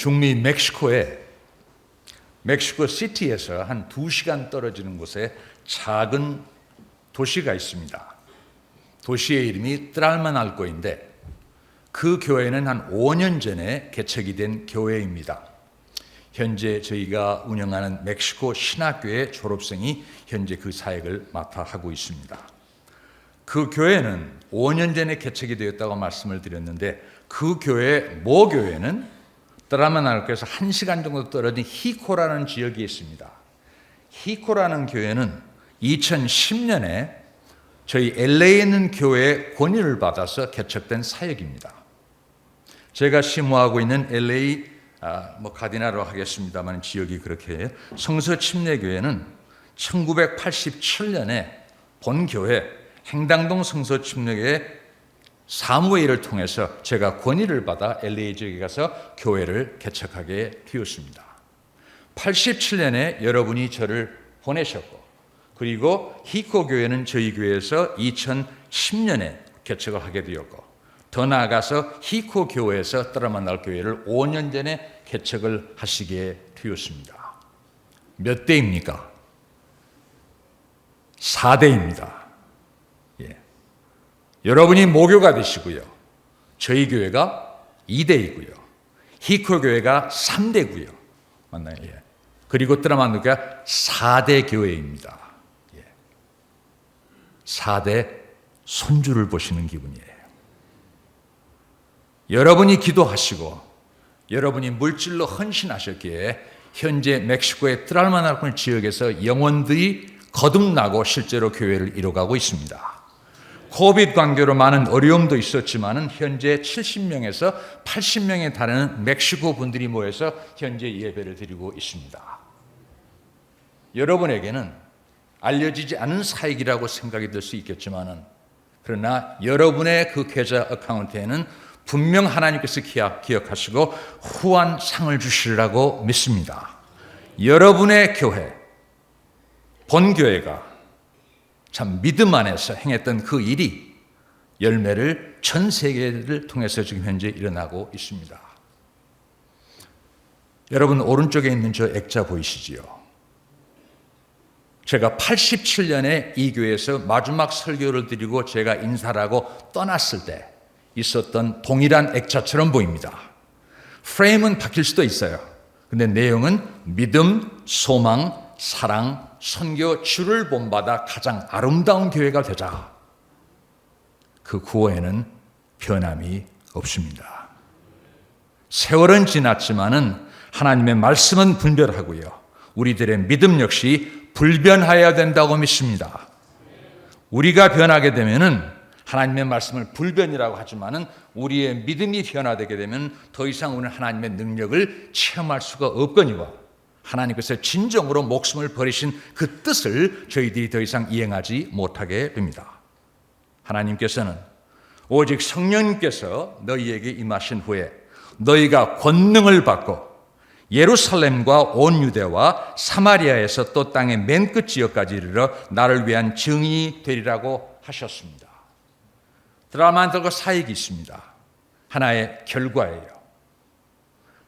중미 멕시코에 멕시코 시티에서 한 2시간 떨어지는 곳에 작은 도시가 있습니다. 도시의 이름이 트랄마날코인데 그 교회는 한 5년 전에 개척이 된 교회입니다. 현재 저희가 운영하는 멕시코 신학교의 졸업생이 현재 그 사역을 맡아 하고 있습니다. 그 교회는 5년 전에 개척이 되었다고 말씀을 드렸는데 그 교회 모교회는 트랄마날코에서 1시간 정도 떨어진 히코라는 지역에 있습니다. 히코라는 교회는 2010년에 저희 LA에 있는 교회의 권유를 받아서 개척된 사역입니다. 제가 심호하고 있는 LA 가디나로 하겠습니다만 지역이 그렇게 해요. 성서침례교회는 1987년에 본교회 행당동 성서침례교회 사무회의를 통해서 제가 권위를 받아 LA 지역에 가서 교회를 개척하게 되었습니다. 87년에 여러분이 저를 보내셨고 그리고 히코 교회는 저희 교회에서 2010년에 개척을 하게 되었고 더 나아가서 히코 교회에서 트랄마날 교회를 5년 전에 개척을 하시게 되었습니다. 몇 대입니까? 4대입니다. 예. 여러분이 모교가 되시고요. 저희 교회가 2대이고요. 히코 교회가 3대고요. 맞나요? 예. 그리고 트랄마날 교회가 4대 교회입니다. 예. 4대 손주를 보시는 기분이에요. 여러분이 기도하시고 여러분이 물질로 헌신하셨기에 현재 멕시코의 트랄마날코 지역에서 영혼들이 거듭나고 실제로 교회를 이뤄가고 있습니다. 코비드 관계로 많은 어려움도 있었지만 현재 70명에서 80명에 달하는 멕시코 분들이 모여서 현재 예배를 드리고 있습니다. 여러분에게는 알려지지 않은 사역이라고 생각이 들 수 있겠지만 그러나 여러분의 그 계좌 어카운트에는 분명 하나님께서 기억하시고 후한 상을 주시리라고 믿습니다. 여러분의 교회, 본교회가 참 믿음 안에서 행했던 그 일이 열매를 전 세계를 통해서 지금 현재 일어나고 있습니다. 여러분 오른쪽에 있는 저 액자 보이시지요? 제가 87년에 이 교회에서 마지막 설교를 드리고 제가 인사를 하고 떠났을 때 있었던 동일한 액자처럼 보입니다. 프레임은 바뀔 수도 있어요. 근데 내용은 믿음, 소망, 사랑, 선교, 주를 본받아 가장 아름다운 교회가 되자. 그 구호에는 변함이 없습니다. 세월은 지났지만은 하나님의 말씀은 분별하고요. 우리들의 믿음 역시 불변하여야 된다고 믿습니다. 우리가 변하게 되면은 하나님의 말씀을 불변이라고 하지만은 우리의 믿음이 변화되게 되면 더 이상 우리는 하나님의 능력을 체험할 수가 없거니와 하나님께서 진정으로 목숨을 버리신 그 뜻을 저희들이 더 이상 이행하지 못하게 됩니다. 하나님께서는 오직 성령님께서 너희에게 임하신 후에 너희가 권능을 받고 예루살렘과 온 유대와 사마리아에서 또 땅의 맨 끝 지역까지 이르러 나를 위한 증인이 되리라고 하셨습니다. 트랄마날코 사역이 있습니다. 하나의 결과예요.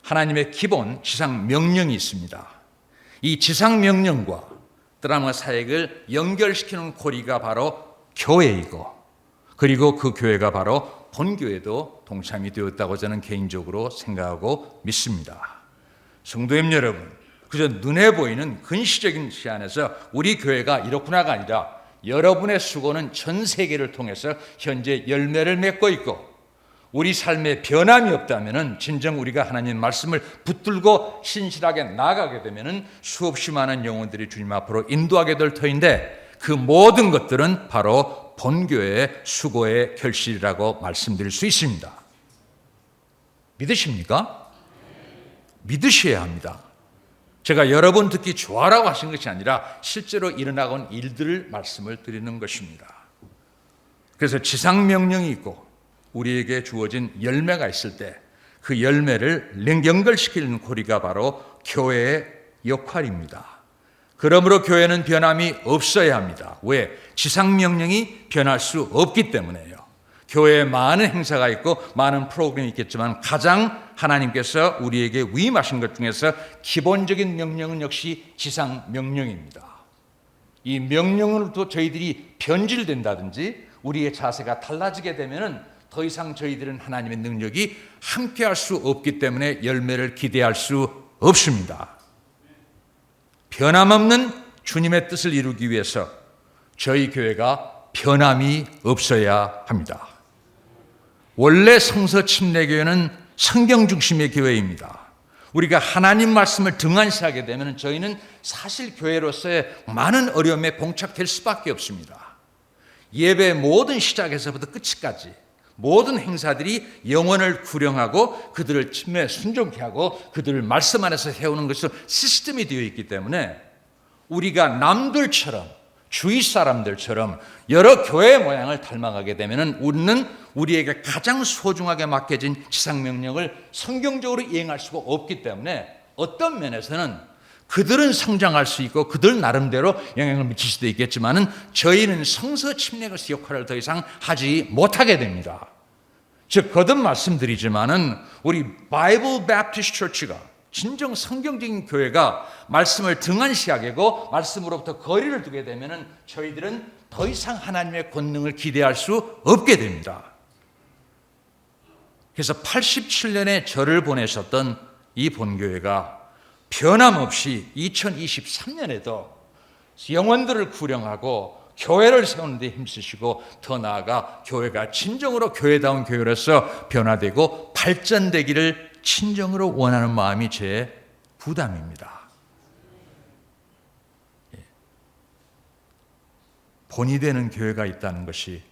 하나님의 기본 지상 명령이 있습니다. 이 지상 명령과 트랄마날코 사역을 연결시키는 고리가 바로 교회이고 그리고 그 교회가 바로 본교회도 동참이 되었다고 저는 개인적으로 생각하고 믿습니다. 성도님 여러분, 그저 눈에 보이는 근시적인 시안에서 우리 교회가 이렇구나가 아니라 여러분의 수고는 전 세계를 통해서 현재 열매를 맺고 있고 우리 삶에 변함이 없다면 진정 우리가 하나님 말씀을 붙들고 신실하게 나아가게 되면 수없이 많은 영혼들이 주님 앞으로 인도하게 될 터인데 그 모든 것들은 바로 본교회의 수고의 결실이라고 말씀드릴 수 있습니다. 믿으십니까? 믿으셔야 합니다. 제가 여러분 듣기 좋아라고 하신 것이 아니라 실제로 일어나고 있는 일들을 말씀을 드리는 것입니다. 그래서 지상명령이 있고 우리에게 주어진 열매가 있을 때 그 열매를 연결시키는 고리가 바로 교회의 역할입니다. 그러므로 교회는 변함이 없어야 합니다. 왜? 지상명령이 변할 수 없기 때문에요. 교회에 많은 행사가 있고 많은 프로그램이 있겠지만 가장 하나님께서 우리에게 위임하신 것 중에서 기본적인 명령은 역시 지상 명령입니다. 이 명령으로도 저희들이 변질된다든지 우리의 자세가 달라지게 되면은 더 이상 저희들은 하나님의 능력이 함께할 수 없기 때문에 열매를 기대할 수 없습니다. 변함없는 주님의 뜻을 이루기 위해서 저희 교회가 변함이 없어야 합니다. 원래 성서 침례교회는 성경 중심의 교회입니다. 우리가 하나님 말씀을 등한시하게 되면 저희는 사실 교회로서의 많은 어려움에 봉착될 수밖에 없습니다. 예배 모든 시작에서부터 끝까지 모든 행사들이 영혼을 구령하고 그들을 침례 순종케 하고 그들을 말씀 안에서 해오는 것으로 시스템이 되어 있기 때문에 우리가 남들처럼 주위 사람들처럼 여러 교회 모양을 닮아가게 되면 우리는 우리에게 가장 소중하게 맡겨진 지상명령을 성경적으로 이행할 수가 없기 때문에 어떤 면에서는 그들은 성장할 수 있고 그들 나름대로 영향을 미칠 수도 있겠지만은 저희는 성서 침례의 역할을 더 이상 하지 못하게 됩니다. 즉 거듭 말씀드리지만은 우리 바이블 배프티스트 처치가 진정 성경적인 교회가 말씀을 등한시하게고 말씀으로부터 거리를 두게 되면은 저희들은 더 이상 하나님의 권능을 기대할 수 없게 됩니다. 그래서 87년에 저를 보내셨던 이 본교회가 변함없이 2023년에도 영혼들을 구령하고 교회를 세우는 데 힘쓰시고 더 나아가 교회가 진정으로 교회다운 교회로서 변화되고 발전되기를 진정으로 원하는 마음이 제 부담입니다. 본이 되는 교회가 있다는 것이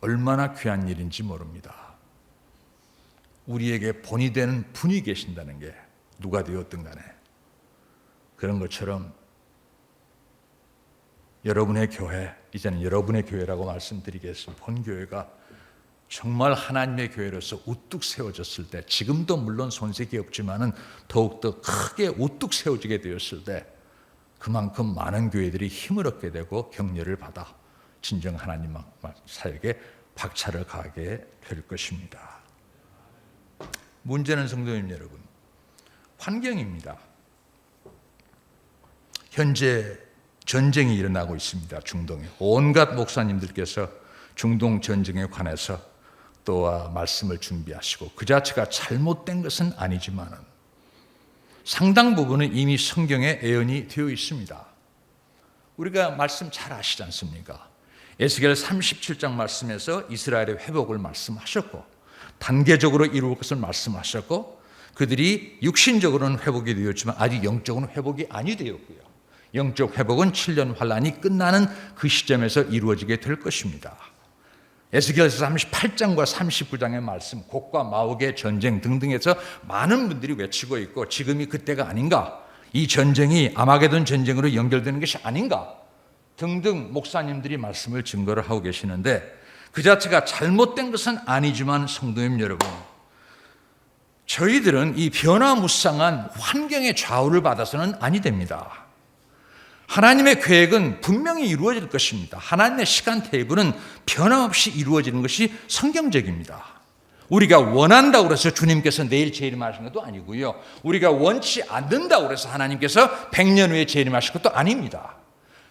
얼마나 귀한 일인지 모릅니다. 우리에게 본이 되는 분이 계신다는 게 누가 되었든 간에 그런 것처럼 여러분의 교회, 이제는 여러분의 교회라고 말씀드리겠습니다. 본교회가 정말 하나님의 교회로서 우뚝 세워졌을 때, 지금도 물론 손색이 없지만은 더욱더 크게 우뚝 세워지게 되었을 때 그만큼 많은 교회들이 힘을 얻게 되고 격려를 받아 진정 하나님 사역에 박차를 가하게 될 것입니다. 문제는 성도님 여러분, 환경입니다. 현재 전쟁이 일어나고 있습니다. 중동에. 온갖 목사님들께서 중동 전쟁에 관해서 또한 말씀을 준비하시고 그 자체가 잘못된 것은 아니지만 상당 부분은 이미 성경에 예언이 되어 있습니다. 우리가 말씀 잘 아시지 않습니까? 에스겔 37장 말씀에서 이스라엘의 회복을 말씀하셨고 단계적으로 이루어 것을 말씀하셨고 그들이 육신적으로는 회복이 되었지만 아직 영적으로는 회복이 아니 되었고요. 영적 회복은 7년 환란이 끝나는 그 시점에서 이루어지게 될 것입니다. 에스겔서 38장과 39장의 말씀, 곡과 마옥의 전쟁 등등에서 많은 분들이 외치고 있고 지금이 그때가 아닌가, 이 전쟁이 아마게돈 전쟁으로 연결되는 것이 아닌가 등등 목사님들이 말씀을 증거를 하고 계시는데 그 자체가 잘못된 것은 아니지만 성도님 여러분, 저희들은 이 변화무쌍한 환경의 좌우를 받아서는 아니 됩니다. 하나님의 계획은 분명히 이루어질 것입니다. 하나님의 시간 테이블은 변함없이 이루어지는 것이 성경적입니다. 우리가 원한다고 해서 주님께서 내일 재림하신 것도 아니고요. 우리가 원치 않는다고 해서 하나님께서 100년 후에 재림하실 것도 아닙니다.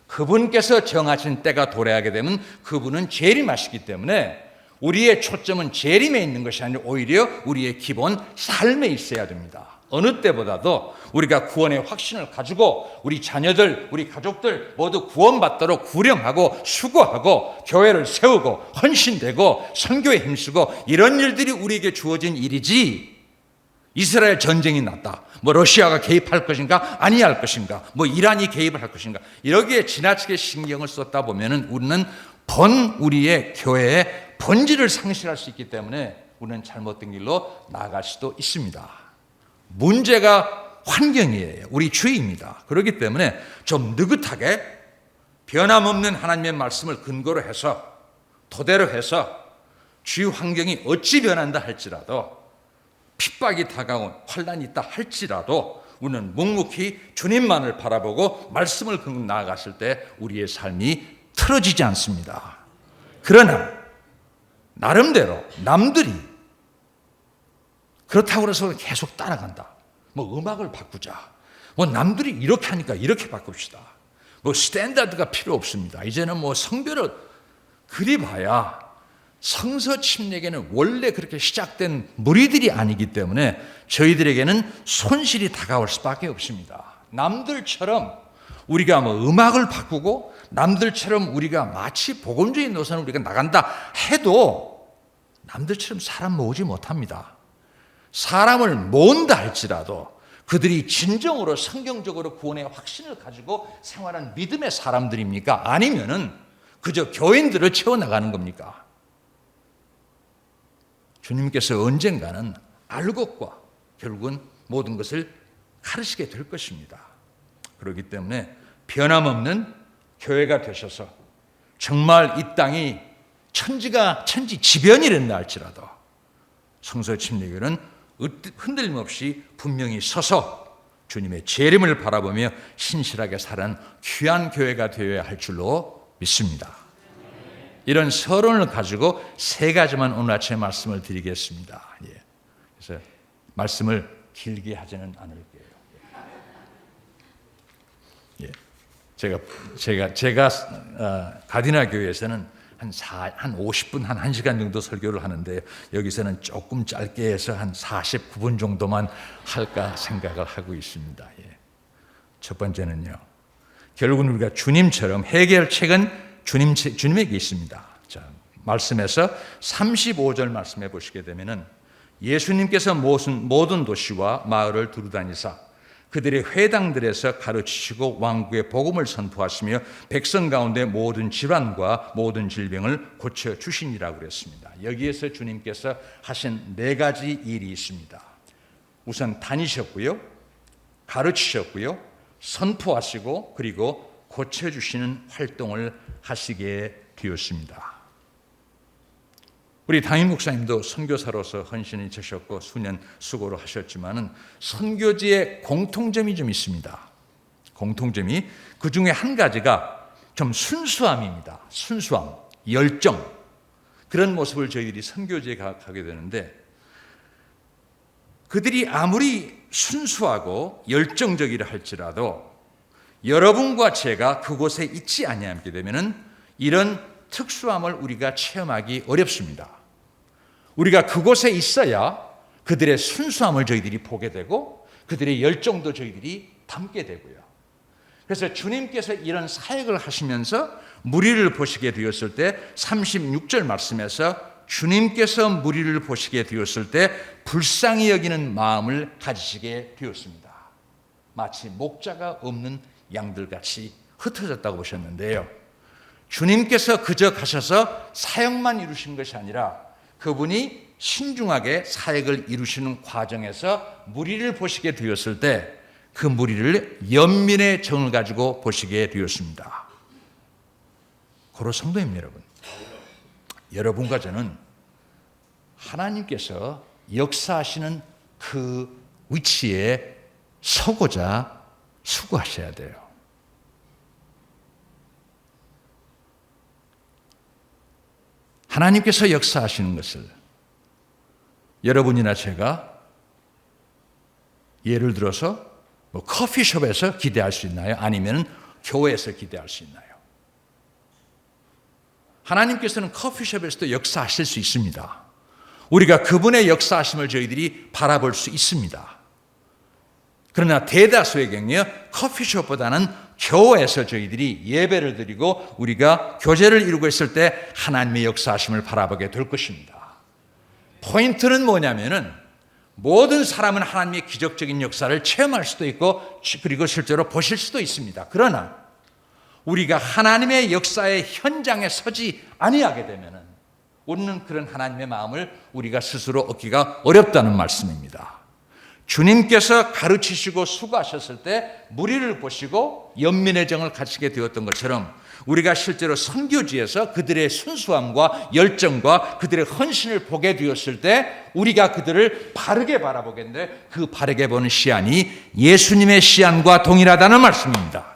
그분께서 정하신 때가 도래하게 되면 그분은 재림하시기 때문에 우리의 초점은 재림에 있는 것이 아니라 오히려 우리의 기본 삶에 있어야 됩니다. 어느 때보다도 우리가 구원의 확신을 가지고 우리 자녀들, 우리 가족들 모두 구원받도록 구령하고 수고하고 교회를 세우고 헌신되고 선교에 힘쓰고 이런 일들이 우리에게 주어진 일이지, 이스라엘 전쟁이 났다, 뭐 러시아가 개입할 것인가 아니할 것인가, 뭐 이란이 개입을 할 것인가, 여기에 지나치게 신경을 썼다 보면은 우리는 우리의 교회의 본질을 상실할 수 있기 때문에 우리는 잘못된 길로 나아갈 수도 있습니다. 문제가 환경이에요. 우리 주의입니다. 그렇기 때문에 좀 느긋하게 변함없는 하나님의 말씀을 근거로 해서 토대로 해서 주위 환경이 어찌 변한다 할지라도, 핍박이 다가온 환란이 있다 할지라도 우리는 묵묵히 주님만을 바라보고 말씀을 근거로 나아갔을 때 우리의 삶이 틀어지지 않습니다. 그러나 나름대로 남들이 그렇다고 해서 계속 따라간다. 뭐 음악을 바꾸자. 뭐 남들이 이렇게 하니까 이렇게 바꿉시다. 뭐 스탠다드가 필요 없습니다. 이제는 뭐 성별을 그리 봐야 성서 침례기는 원래 그렇게 시작된 무리들이 아니기 때문에 저희들에게는 손실이 다가올 수밖에 없습니다. 남들처럼 우리가 뭐 음악을 바꾸고 남들처럼 우리가 마치 복음주의 노선을 우리가 나간다 해도 남들처럼 사람 모으지 못합니다. 사람을 모은다 할지라도 그들이 진정으로 성경적으로 구원의 확신을 가지고 생활한 믿음의 사람들입니까? 아니면은 그저 교인들을 채워나가는 겁니까? 주님께서 언젠가는 알곡과 결국은 모든 것을 가르치게 될 것입니다. 그렇기 때문에 변함없는 교회가 되셔서 정말 이 땅이 천지 지변이랬나 할지라도 성서 침례교는 흔들림 없이 분명히 서서 주님의 재림을 바라보며 신실하게 사는 귀한 교회가 되어야 할 줄로 믿습니다. 이런 서론을 가지고 세 가지만 오늘 아침에 말씀을 드리겠습니다. 그래서 말씀을 길게 하지는 않을게요. 제가 가디나 교회에서는 한 50분, 한 1시간 정도 설교를 하는데 여기서는 조금 짧게 해서 한 49분 정도만 할까 생각을 하고 있습니다. 첫 번째는요. 결국은 우리가 주님처럼 해결책은 주님에게 있습니다. 자, 말씀에서 35절 말씀해 보시게 되면은 예수님께서 모든 도시와 마을을 두루다니사 그들의 회당들에서 가르치시고 왕국의 복음을 선포하시며 백성 가운데 모든 질환과 모든 질병을 고쳐 주시니라고 그랬습니다. 여기에서 주님께서 하신 네 가지 일이 있습니다. 우선 다니셨고요, 가르치셨고요, 선포하시고 그리고 고쳐 주시는 활동을 하시게 되었습니다. 우리 담임 목사님도 선교사로서 헌신이 되셨고 수년 수고를 하셨지만은 선교지에 공통점이 좀 있습니다. 공통점이 그 중에 한 가지가 좀 순수함입니다. 순수함, 열정. 그런 모습을 저희들이 선교지에 가게 되는데 그들이 아무리 순수하고 열정적이라 할지라도 여러분과 제가 그곳에 있지 아니하게 되면은 이런 특수함을 우리가 체험하기 어렵습니다. 우리가 그곳에 있어야 그들의 순수함을 저희들이 보게 되고 그들의 열정도 저희들이 담게 되고요. 그래서 주님께서 이런 사역을 하시면서 무리를 보시게 되었을 때 36절 말씀에서 주님께서 무리를 보시게 되었을 때 불쌍히 여기는 마음을 가지시게 되었습니다. 마치 목자가 없는 양들같이 흩어졌다고 보셨는데요. 주님께서 그저 가셔서 사역만 이루신 것이 아니라 그분이 신중하게 사역을 이루시는 과정에서 무리를 보시게 되었을 때 그 무리를 연민의 정을 가지고 보시게 되었습니다. 고로 성도님 여러분, 여러분과 저는 하나님께서 역사하시는 그 위치에 서고자 수고하셔야 돼요. 하나님께서 역사하시는 것을 여러분이나 제가 예를 들어서 뭐 커피숍에서 기대할 수 있나요? 아니면 교회에서 기대할 수 있나요? 하나님께서는 커피숍에서도 역사하실 수 있습니다. 우리가 그분의 역사하심을 저희들이 바라볼 수 있습니다. 그러나 대다수의 경우에 커피숍보다는 교회에서 저희들이 예배를 드리고 우리가 교제를 이루고 있을 때 하나님의 역사하심을 바라보게 될 것입니다. 포인트는 뭐냐면은 모든 사람은 하나님의 기적적인 역사를 체험할 수도 있고 그리고 실제로 보실 수도 있습니다. 그러나 우리가 하나님의 역사의 현장에 서지 아니하게 되면은 우리는 그런 하나님의 마음을 우리가 스스로 얻기가 어렵다는 말씀입니다. 주님께서 가르치시고 수고하셨을 때 무리를 보시고 연민의 정을 갖추게 되었던 것처럼 우리가 실제로 선교지에서 그들의 순수함과 열정과 그들의 헌신을 보게 되었을 때 우리가 그들을 바르게 바라보겠는데 그 바르게 보는 시안이 예수님의 시안과 동일하다는 말씀입니다.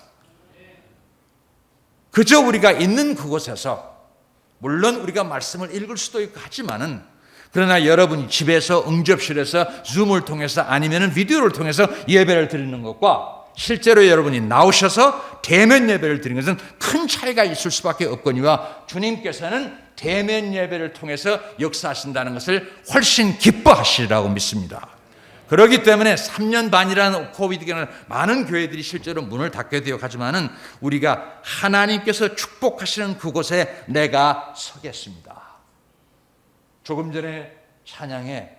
그저 우리가 있는 그곳에서 물론 우리가 말씀을 읽을 수도 있고 하지만은 그러나 여러분이 집에서 응접실에서 줌을 통해서 아니면 비디오를 통해서 예배를 드리는 것과 실제로 여러분이 나오셔서 대면 예배를 드리는 것은 큰 차이가 있을 수밖에 없거니와 주님께서는 대면 예배를 통해서 역사하신다는 것을 훨씬 기뻐하시리라고 믿습니다. 그렇기 때문에 3년 반이라는 코비드 기간에 많은 교회들이 실제로 문을 닫게 되어 가지만은 우리가 하나님께서 축복하시는 그곳에 내가 서겠습니다. 조금 전에 찬양에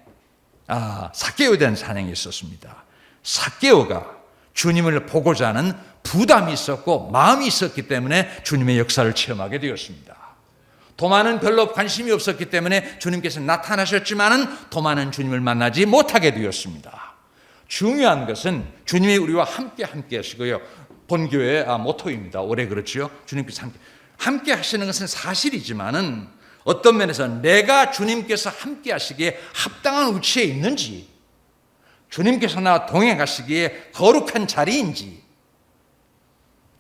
삭개오에 대한 찬양이 있었습니다. 삭개오가 주님을 보고자 하는 부담이 있었고 마음이 있었기 때문에 주님의 역사를 체험하게 되었습니다. 도마는 별로 관심이 없었기 때문에 주님께서 나타나셨지만은 도마는 주님을 만나지 못하게 되었습니다. 중요한 것은 주님이 우리와 함께 하시고요. 본교회의 모토입니다. 올해 그렇죠. 주님께서 함께 하시는 것은 사실이지만은 어떤 면에서 내가 주님께서 함께 하시기에 합당한 위치에 있는지, 주님께서 나와 동행하시기에 거룩한 자리인지,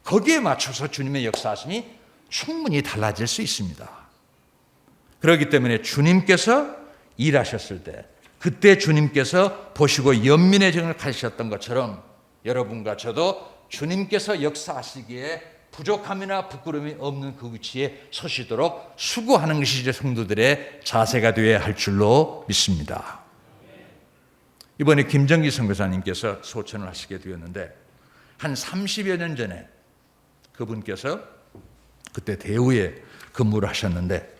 거기에 맞춰서 주님의 역사하심이 충분히 달라질 수 있습니다. 그렇기 때문에 주님께서 일하셨을 때, 그때 주님께서 보시고 연민의 정을 가지셨던 것처럼 여러분과 저도 주님께서 역사하시기에 부족함이나 부끄러움이 없는 그 위치에 서시도록 수고하는 것이 이제 성도들의 자세가 되어야 할 줄로 믿습니다. 이번에 김정기 선교사님께서 소천을 하시게 되었는데 한 30여 년 전에 그분께서 그때 대우에 근무를 하셨는데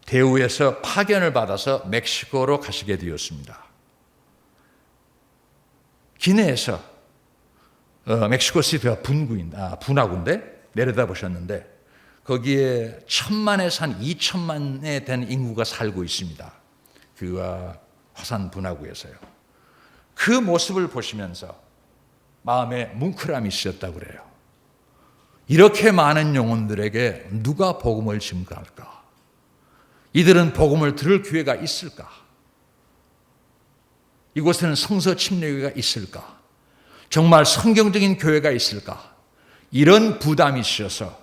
대우에서 파견을 받아서 멕시코로 가시게 되었습니다. 기내에서 멕시코 시티가 분화구인데 내려다보셨는데 거기에 1000만에서 한 2000만에 된 인구가 살고 있습니다. 그 화산 분화구에서요. 그 모습을 보시면서 마음에 뭉클함이 있었다고 그래요. 이렇게 많은 영혼들에게 누가 복음을 증거할까? 이들은 복음을 들을 기회가 있을까? 이곳에는 성서 침례교회가 있을까? 정말 성경적인 교회가 있을까? 이런 부담이 있어서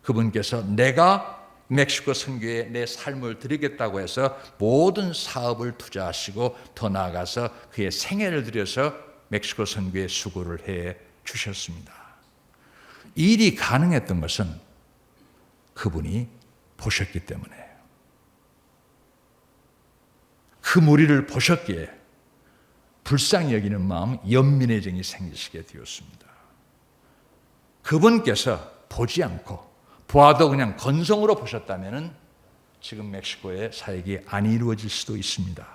그분께서 내가 멕시코 선교에 내 삶을 드리겠다고 해서 모든 사업을 투자하시고 더 나아가서 그의 생애를 들여서 멕시코 선교에 수고를 해 주셨습니다. 이 일이 가능했던 것은 그분이 보셨기 때문에 그 무리를 보셨기에 불쌍히 여기는 마음, 연민의 정이 생기시게 되었습니다. 그분께서 보지 않고 보아도 그냥 건성으로 보셨다면 지금 멕시코의 사역이 안 이루어질 수도 있습니다.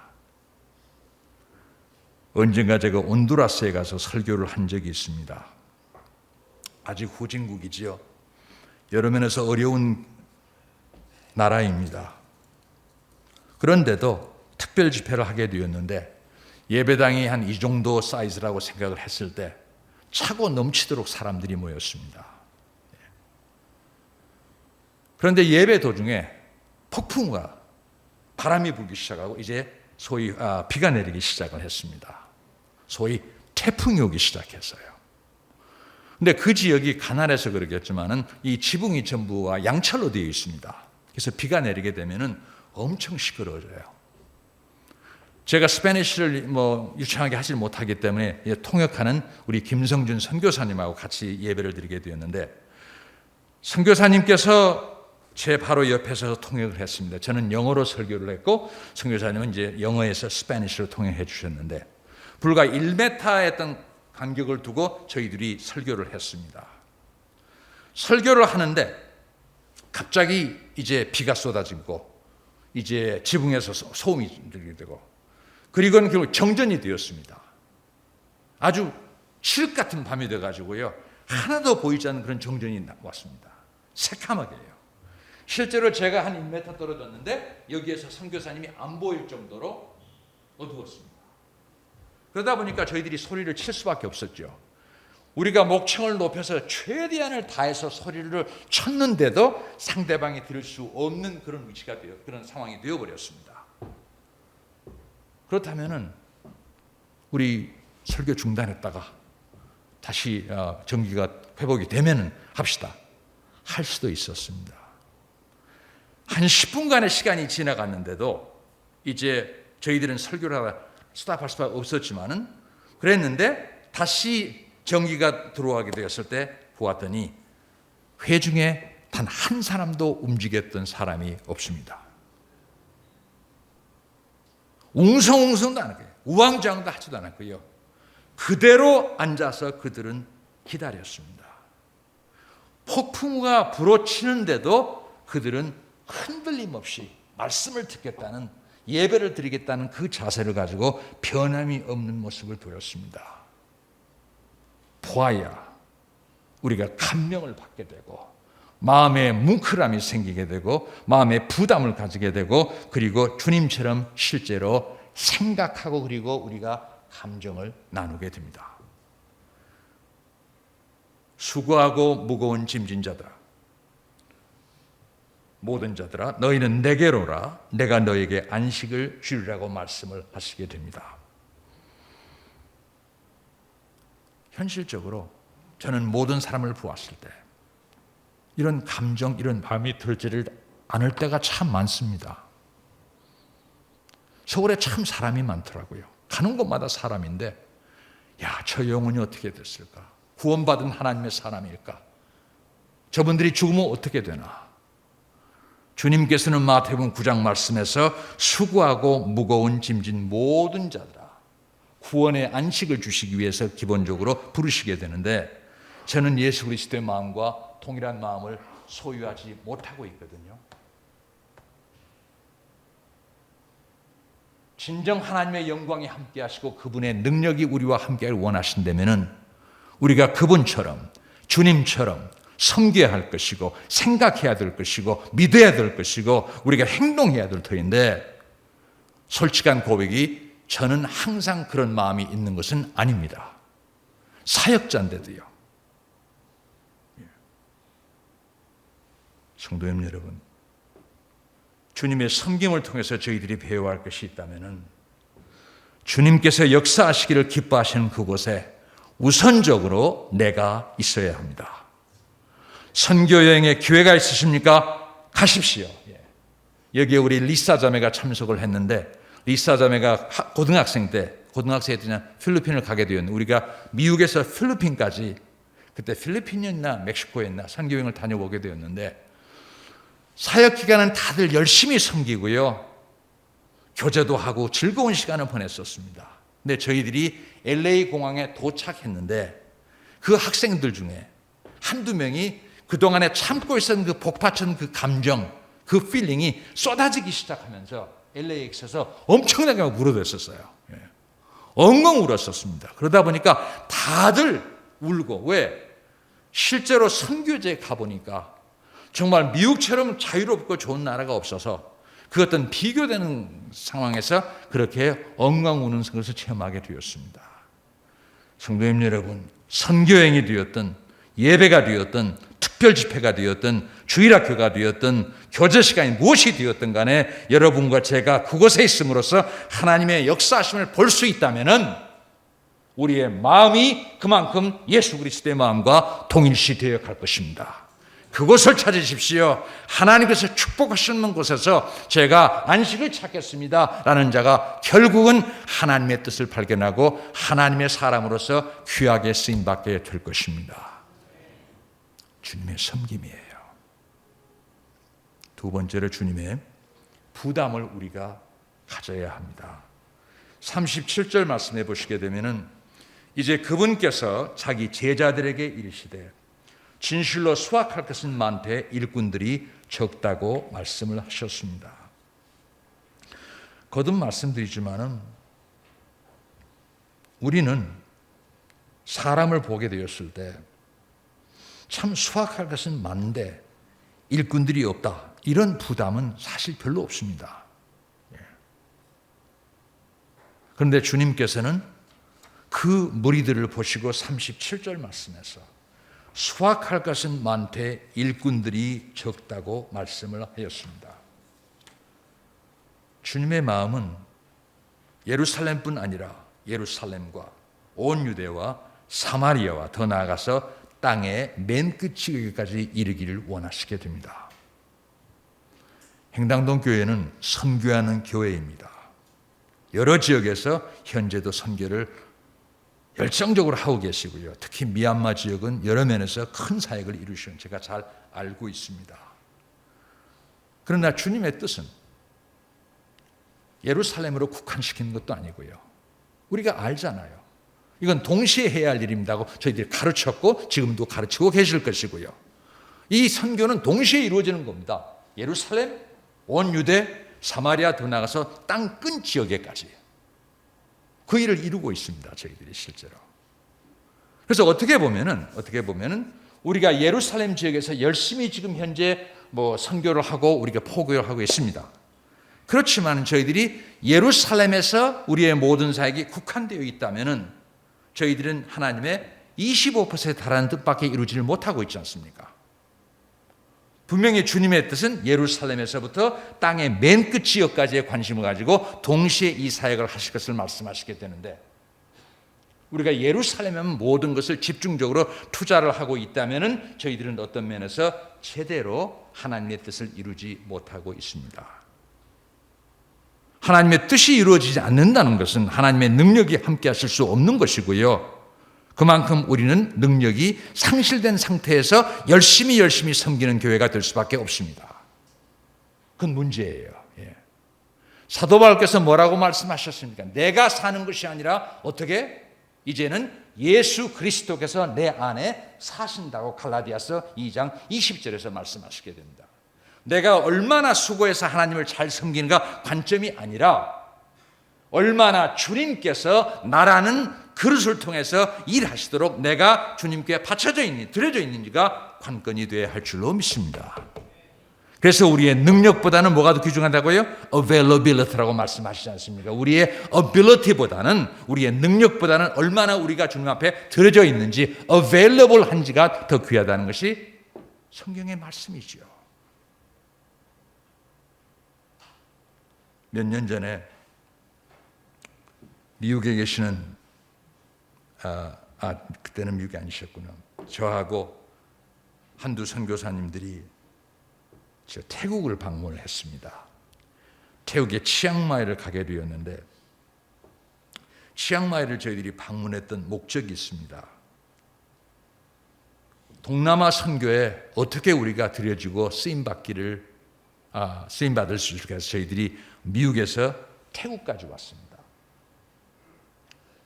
언젠가 제가 온두라스에 가서 설교를 한 적이 있습니다. 아직 후진국이지요. 여러 면에서 어려운 나라입니다. 그런데도 특별 집회를 하게 되었는데 예배당이 한 이 정도 사이즈라고 생각을 했을 때 차고 넘치도록 사람들이 모였습니다. 그런데 예배 도중에 폭풍과 바람이 불기 시작하고 이제 소위 비가 내리기 시작을 했습니다. 소위 태풍이 오기 시작했어요. 근데 그 지역이 가난해서 그러겠지만은 이 지붕이 전부 양철로 되어 있습니다. 그래서 비가 내리게 되면은 엄청 시끄러워져요. 제가 스페니쉬를 유창하게 하지 못하기 때문에 통역하는 우리 김성준 선교사님하고 같이 예배를 드리게 되었는데 선교사님께서 제 바로 옆에서 통역을 했습니다. 저는 영어로 설교를 했고 선교사님은 이제 영어에서 스페니쉬로 통역해 주셨는데 불과 1m의 어떤 간격을 두고 저희들이 설교를 했습니다. 설교를 하는데 갑자기 이제 비가 쏟아지고 이제 지붕에서 소음이 들리게 되고 그리고는 결국 정전이 되었습니다. 아주 칠흑 같은 밤이 돼가지고요. 하나도 보이지 않는 그런 정전이 왔습니다. 새카맣게요. 실제로 제가 한 1m 떨어졌는데 여기에서 선교사님이 안 보일 정도로 어두웠습니다. 그러다 보니까 저희들이 소리를 칠 수밖에 없었죠. 우리가 목청을 높여서 최대한을 다해서 소리를 쳤는데도 상대방이 들을 수 없는 그런 위치가 그런 상황이 되어버렸습니다. 그렇다면은 우리 설교 중단했다가 다시 전기가 회복이 되면은 합시다. 할 수도 있었습니다. 한 10분간의 시간이 지나갔는데도 이제 저희들은 설교를 하다 스탑할 수밖에 없었지만은 그랬는데 다시 전기가 들어가게 되었을 때 보았더니 회중에 단 한 사람도 움직였던 사람이 없습니다. 웅성웅성도 안 했고요. 우왕좌왕도 하지도 않았고요. 그대로 앉아서 그들은 기다렸습니다. 폭풍우가 불어치는데도 그들은 흔들림 없이 말씀을 듣겠다는, 예배를 드리겠다는 그 자세를 가지고 변함이 없는 모습을 보였습니다. 보아야 우리가 감명을 받게 되고 마음에 뭉클함이 생기게 되고 마음에 부담을 가지게 되고 그리고 주님처럼 실제로 생각하고 그리고 우리가 감정을 나누게 됩니다. 수고하고 무거운 짐진 자들아, 모든 자들아, 너희는 내게로 오라. 내가 너에게 안식을 주리라고 말씀을 하시게 됩니다. 현실적으로 저는 모든 사람을 보았을 때 이런 감정, 이런 마음이 들지를 않을 때가 참 많습니다. 서울에 참 사람이 많더라고요. 가는 곳마다 사람인데, 야, 저 영혼이 어떻게 됐을까? 구원받은 하나님의 사람일까? 저분들이 죽으면 어떻게 되나? 주님께서는 마태복음 9장 말씀에서 수고하고 무거운 짐진 모든 자들아, 구원의 안식을 주시기 위해서 기본적으로 부르시게 되는데, 저는 예수 그리스도의 마음과 동일한 마음을 소유하지 못하고 있거든요. 진정 하나님의 영광이 함께 하시고 그분의 능력이 우리와 함께를 원하신다면은 우리가 그분처럼, 주님처럼 섬겨야 할 것이고 생각해야 될 것이고 믿어야 될 것이고 우리가 행동해야 될 터인데, 솔직한 고백이 저는 항상 그런 마음이 있는 것은 아닙니다. 사역자인데도요. 성도님 여러분, 주님의 섬김을 통해서 저희들이 배워야 할 것이 있다면 주님께서 역사하시기를 기뻐하시는 그곳에 우선적으로 내가 있어야 합니다. 선교여행에 기회가 있으십니까? 가십시오. 여기에 우리 리사 자매가 참석을 했는데, 리사 자매가 고등학생 때 필리핀을 가게 되었는데, 우리가 미국에서 필리핀까지, 그때 필리핀이었나 멕시코였나 선교여행을 다녀보게 되었는데, 사역 기간은 다들 열심히 섬기고요, 교제도 하고 즐거운 시간을 보냈었습니다. 근데 저희들이 LA 공항에 도착했는데 그 학생들 중에 한두 명이 그동안에 참고 있었던 그 복받쳤던 그 감정, 그 필링이 쏟아지기 시작하면서 LAX에서 엄청나게 울어댔었어요. 엉엉 울었었습니다. 그러다 보니까 다들 울고, 왜? 실제로 선교지에 가보니까 정말 미국처럼 자유롭고 좋은 나라가 없어서 그 어떤 비교되는 상황에서 그렇게 엉엉 우는 것을 체험하게 되었습니다. 성도님 여러분, 선교행이 되었든 예배가 되었든 특별 집회가 되었든 주일학교가 되었든 교제 시간이 무엇이 되었든 간에 여러분과 제가 그곳에 있음으로써 하나님의 역사하심을 볼 수 있다면 우리의 마음이 그만큼 예수 그리스도의 마음과 동일시되어 갈 것입니다. 그곳을 찾으십시오. 하나님께서 축복하시는 곳에서 제가 안식을 찾겠습니다 라는 자가 결국은 하나님의 뜻을 발견하고 하나님의 사람으로서 귀하게 쓰임받게 될 것입니다. 주님의 섬김이에요. 두 번째로 주님의 부담을 우리가 가져야 합니다. 37절 말씀해 보시게 되면은 이제 그분께서 자기 제자들에게 이르시되 진실로 수확할 것은 많되 일꾼들이 적다고 말씀을 하셨습니다. 거듭 말씀드리지만은 우리는 사람을 보게 되었을 때 참 수확할 것은 많은데 일꾼들이 없다, 이런 부담은 사실 별로 없습니다. 그런데 주님께서는 그 무리들을 보시고 37절 말씀에서 수확할 것은 많되 일꾼들이 적다고 말씀을 하였습니다. 주님의 마음은 예루살렘뿐 아니라 예루살렘과 온 유대와 사마리아와 더 나아가서 땅의 맨 끝이기까지 이르기를 원하시게 됩니다. 행당동 교회는 선교하는 교회입니다. 여러 지역에서 현재도 선교를 열정적으로 하고 계시고요. 특히 미얀마 지역은 여러 면에서 큰 사역을 이루시는 제가 잘 알고 있습니다. 그러나 주님의 뜻은 예루살렘으로 국한시키는 것도 아니고요. 우리가 알잖아요. 이건 동시에 해야 할 일입니다고 저희들이 가르쳤고 지금도 가르치고 계실 것이고요. 이 선교는 동시에 이루어지는 겁니다. 예루살렘, 온 유대, 사마리아 더 나가서 땅끝 지역에까지 그 일을 이루고 있습니다. 저희들이 실제로. 그래서 어떻게 보면은 우리가 예루살렘 지역에서 열심히 지금 현재 선교를 하고 우리가 포교를 하고 있습니다. 그렇지만 저희들이 예루살렘에서 우리의 모든 사역이 국한되어 있다면은 저희들은 하나님의 25%에 달하는 뜻밖에 이루지를 못하고 있지 않습니까? 분명히 주님의 뜻은 예루살렘에서부터 땅의 맨 끝 지역까지의 관심을 가지고 동시에 이 사역을 하실 것을 말씀하시게 되는데 우리가 예루살렘에 모든 것을 집중적으로 투자를 하고 있다면 저희들은 어떤 면에서 제대로 하나님의 뜻을 이루지 못하고 있습니다. 하나님의 뜻이 이루어지지 않는다는 것은 하나님의 능력이 함께 하실 수 없는 것이고요. 그만큼 우리는 능력이 상실된 상태에서 열심히 섬기는 교회가 될 수밖에 없습니다. 그건 문제예요. 사도 바울께서 뭐라고 말씀하셨습니까? 내가 사는 것이 아니라 어떻게? 이제는 예수 그리스도께서 내 안에 사신다고 갈라디아서 2장 20절에서 말씀하시게 됩니다. 내가 얼마나 수고해서 하나님을 잘 섬기는가 관점이 아니라 얼마나 주님께서 나라는 그릇을 통해서 일하시도록 내가 주님께 바쳐져 있는, 드려져 있는지가 관건이 되어야 할 줄로 믿습니다. 그래서 우리의 능력보다는 뭐가 더 귀중하다고요? availability라고 말씀하시지 않습니까? 우리의 ability보다는 우리의 능력보다는 얼마나 우리가 주님 앞에 드려져 있는지 available 한지가 더 귀하다는 것이 성경의 말씀이지요. 몇 년 전에 미국에 계시는 그때는 미국이 아니셨구나. 저하고 한두 선교사님들이 태국을 방문을 했습니다. 태국의 치앙마이를 가게 되었는데 치앙마이를 저희들이 방문했던 목적이 있습니다. 동남아 선교에 어떻게 우리가 드려지고 쓰임받을 수 있을까 해서 저희들이 미국에서 태국까지 왔습니다.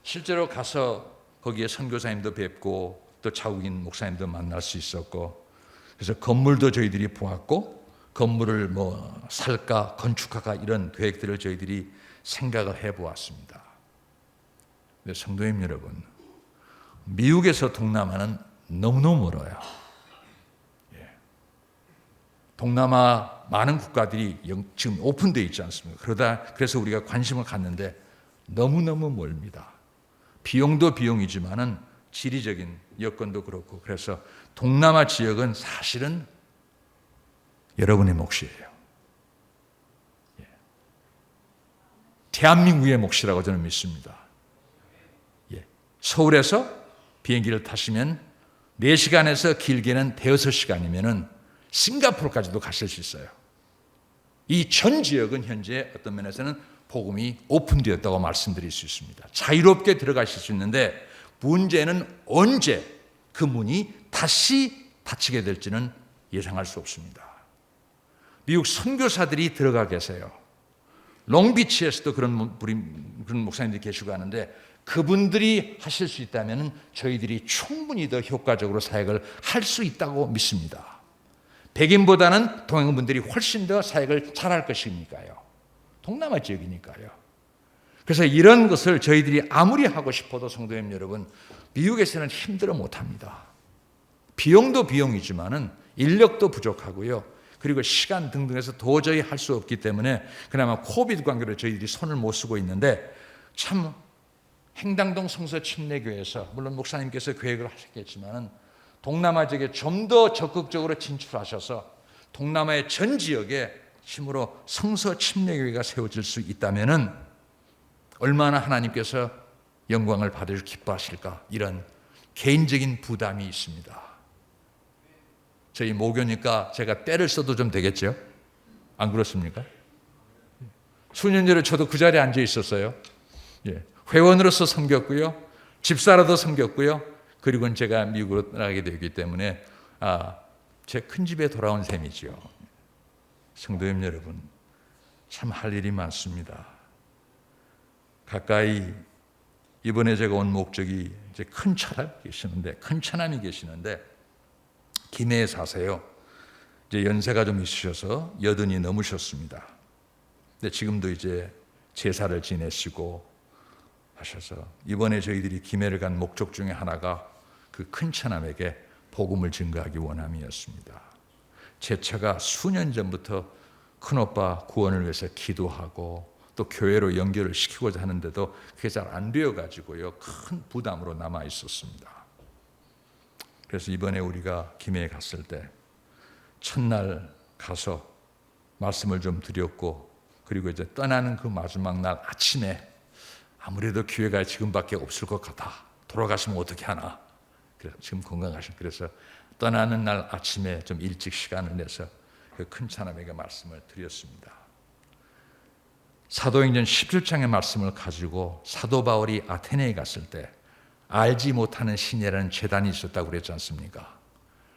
실제로 가서 거기에 선교사님도 뵙고 또 자국인 목사님도 만날 수 있었고 그래서 건물도 저희들이 보았고 건물을 살까 건축할까 이런 계획들을 저희들이 생각을 해보았습니다. 근데 성도님 여러분, 미국에서 동남아는 너무너무 멀어요. 동남아 많은 국가들이 지금 오픈되어 있지 않습니까? 그래서 우리가 관심을 갖는데 너무너무 멀습니다. 비용도 비용이지만은 지리적인 여건도 그렇고 그래서 동남아 지역은 사실은 여러분의 몫이에요. 대한민국의 몫이라고 저는 믿습니다. 서울에서 비행기를 타시면 4시간에서 길게는 대여섯 시간이면은 싱가포르까지도 가실 수 있어요. 이 전 지역은 현재 어떤 면에서는 복음이 오픈되었다고 말씀드릴 수 있습니다. 자유롭게 들어가실 수 있는데 문제는 언제 그 문이 다시 닫히게 될지는 예상할 수 없습니다. 미국 선교사들이 들어가 계세요. 롱비치에서도 그런 목사님들이 계시고 하는데 그분들이 하실 수 있다면 저희들이 충분히 더 효과적으로 사역을 할 수 있다고 믿습니다. 백인보다는 동양분들이 훨씬 더 사역을 잘할 것이니까요. 동남아 지역이니까요. 그래서 이런 것을 저희들이 아무리 하고 싶어도 성도님 여러분, 미국에서는 힘들어 못합니다. 비용도 비용이지만은 인력도 부족하고요. 그리고 시간 등등해서 도저히 할 수 없기 때문에 그나마 코비드 관계로 저희들이 손을 못 쓰고 있는데 참 행당동 성서 침례교회에서 물론 목사님께서 계획을 하셨겠지만은 동남아 지역에 좀 더 적극적으로 진출하셔서 동남아의 전 지역에 힘으로 성서 침례교회가 세워질 수 있다면은 얼마나 하나님께서 영광을 받으시고 기뻐하실까 이런 개인적인 부담이 있습니다. 저희 모교니까 제가 때를 써도 좀 되겠죠? 안 그렇습니까? 수년 전에 저도 그 자리에 앉아 있었어요. 회원으로서 섬겼고요. 집사라도 섬겼고요. 그리고는 제가 미국으로 떠나게 되기 때문에 제 큰 집에 돌아온 셈이죠. 성도님 여러분, 참 할 일이 많습니다. 가까이 이번에 제가 온 목적이 이제 큰 처남이 계시는데 김해에 사세요. 이제 연세가 좀 있으셔서 80이 넘으셨습니다. 근데 지금도 이제 제사를 지내시고 하셔서 이번에 저희들이 김해를 간 목적 중에 하나가 그 큰 처남에게 복음을 증거하기 원함이었습니다. 제 처가 수년 전부터 큰오빠 구원을 위해서 기도하고 또 교회로 연결을 시키고자 하는데도 그게 잘 안 되어가지고요, 큰 부담으로 남아 있었습니다. 그래서 이번에 우리가 김해에 갔을 때 첫날 가서 말씀을 좀 드렸고, 그리고 이제 떠나는 그 마지막 날 아침에 아무래도 기회가 지금밖에 없을 것 같아. 돌아가시면 어떻게 하나. 그래서 지금 건강하신. 그래서 떠나는 날 아침에 좀 일찍 시간을 내서 그 큰 처남에게 말씀을 드렸습니다. 사도행전 17장의 말씀을 가지고 사도 바울이 아테네에 갔을 때 알지 못하는 신이라는 제단이 있었다고 그랬지 않습니까?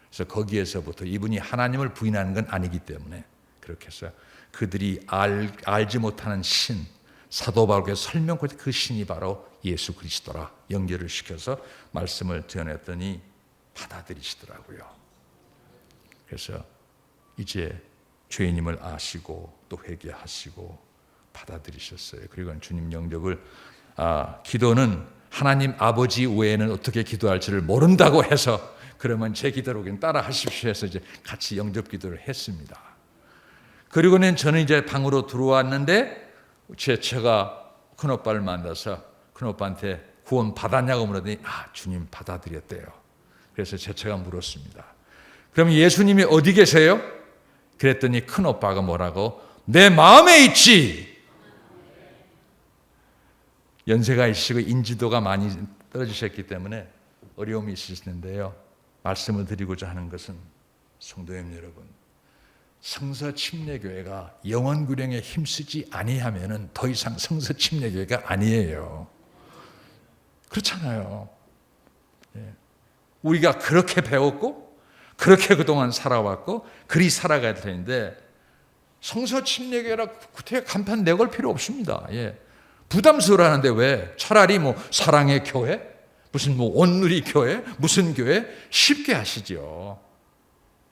그래서 거기에서부터 이분이 하나님을 부인하는 건 아니기 때문에 그렇게 해서 그들이 알지 못하는 신, 사도 바울에게 설명하고 그 신이 바로 예수 그리스도라 연결을 시켜서 말씀을 전했더니 받아들이시더라고요. 그래서 이제 죄인임을 아시고 또 회개하시고 받아들이셨어요. 그리고 주님 영접을 기도는 하나님 아버지 외에는 어떻게 기도할지를 모른다고 해서 그러면 제 기도로 그냥 따라 하십시오 해서 이제 같이 영접 기도를 했습니다. 그리고는 저는 이제 방으로 들어왔는데 제 처가 큰오빠를 만나서 큰오빠한테 구원 받았냐고 물었더니 주님 받아들였대요. 그래서 제 처가 물었습니다. 그럼 예수님이 어디 계세요? 그랬더니 큰오빠가 뭐라고? 내 마음에 있지. 연세가 있으시고 인지도가 많이 떨어지셨기 때문에 어려움이 있으시는데요, 말씀을 드리고자 하는 것은 성도님 여러분, 성서 침례교회가 영원구령에 힘쓰지 아니하면은 더 이상 성서 침례교회가 아니에요. 그렇잖아요. 우리가 그렇게 배웠고 그렇게 그동안 살아왔고 그리 살아가야 되는데 성서 침례교회라 구태여 간판 내걸 필요 없습니다. 부담스러워하는데 왜? 차라리 사랑의 교회? 무슨 온누리 교회? 무슨 교회? 쉽게 하시죠.